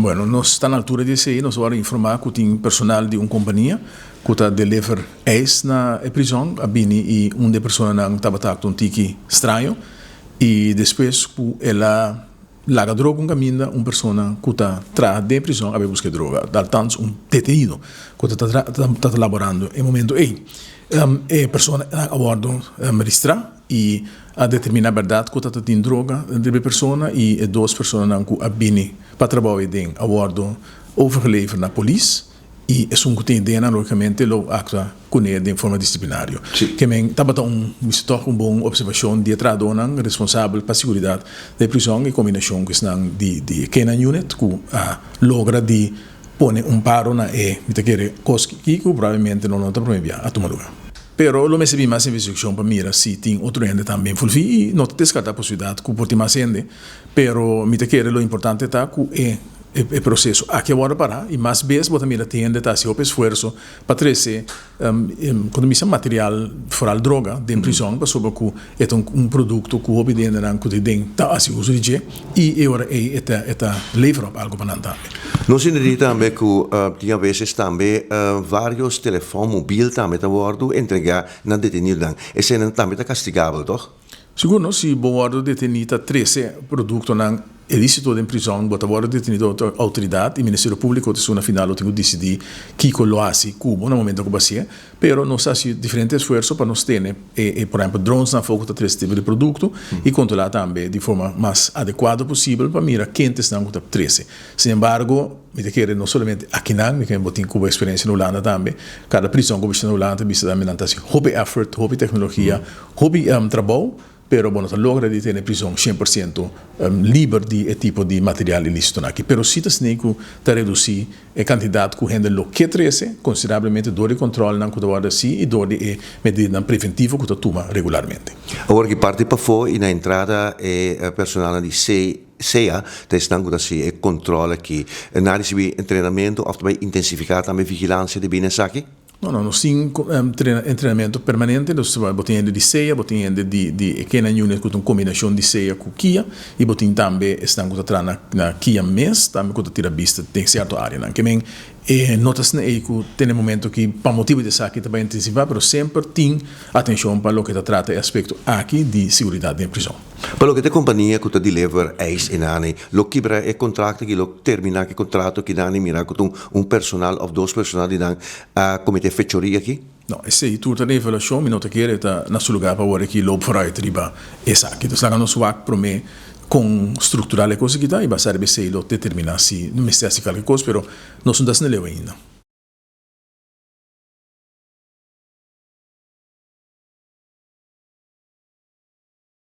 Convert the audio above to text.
Bueno, nós está na altura de sair, nós vamos informar que tem personal de uma companhia que está deliver eis na prisão, a bini e uma pessoa não estava tendo um tique estranho e depois ela larga droga um caminho, uma pessoa que está atrás da prisão a buscar droga, dá tanto um detenido que está elaborando em momento a pessoa a bordo registra e a determinar a verdade que está tendo droga de pessoa e duas pessoas que a bini para trabalhar a bordo overgeleverd na polícia e é um que tem ideia logicamente lo acta com ele de forma disciplinária. Que men estava uma boa observação de tradonan responsável para a segurança da prisão e combinação que estão de Kenan Unit que logra de pone paro na me quer coisa que provavelmente não está proibida a tomar lugar. Pero lo me mais investigação para mirar se tem outro ente também fulfi e não descarta a possibilidade que pode mais ente, pero me quer lo importante está que é processo aqui agora parar e mais vezes você mira tem de se o esforço para trazer quando me material fora droga de prisão para sobre que é um produto que obedece na que tem tá assim uso de e agora é levar algo para nantar. Nós entendemos também que tinha vezes também vários telefones móveis também a bordo entregar na detenido. Esse também é castigável, toch? Seguro, se bordo detenido 13 produtos na ilícito em prisão, bota agora detenido a autoridade e o Ministério Público na final tem que decidir que lo hace Cuba no momento que vai ser, pero nós fazemos diferentes esforços para nós ter, por exemplo, drones na foco de três tipos de produto e controlar também de forma mais adequada possível para mirar quem estão com 13. Sin embargo, me quer não somente aqui não, me quer botar Cuba experiência na Holanda também, cada prisão que está na Holanda vista também não assim, hobby effort, hobby tecnologia, hobby trabalho, pero bueno, logra de ter prisão 100% livre de tipo de material ilícito aqui. Pero se tem que reduzir a quantidade que rende lo que 13, consideravelmente dor de controle não cuidado assim e dor de medida preventiva que toma regularmente. Agora que parte para fora e na entrada é personal de SEA, estão com assim é controle aqui, na receber treinamento ou também intensificar também vigilância de bem aqui. Não, sim, treinamento permanente, nós botamos de ceia, botamos de Kenan Unit com uma combinação de ceia com Kia, e botamos também, estamos na Kia mês, também com a vista de certa área, né? Que bem, notas que tem momento que, para motivo de saque, também intensivar, mas sempre tem atenção para o que trata aspecto aqui de segurança em prisão. Para o que a companhia que deliver eis em ano, lo quebra é contrato que lo termina que contrato que dá mira com personal ou dois personal de dan a cometer fechoria aqui? Não, esse aí tudo a evaluação, me nota que ele está na seu lugar para ver que lobo fora e triba essa aqui. Então, lá no suac para mim com estrutural a coisa que dá e basar bem se ele determinar se não me se qualquer coisa, pero não são das ainda.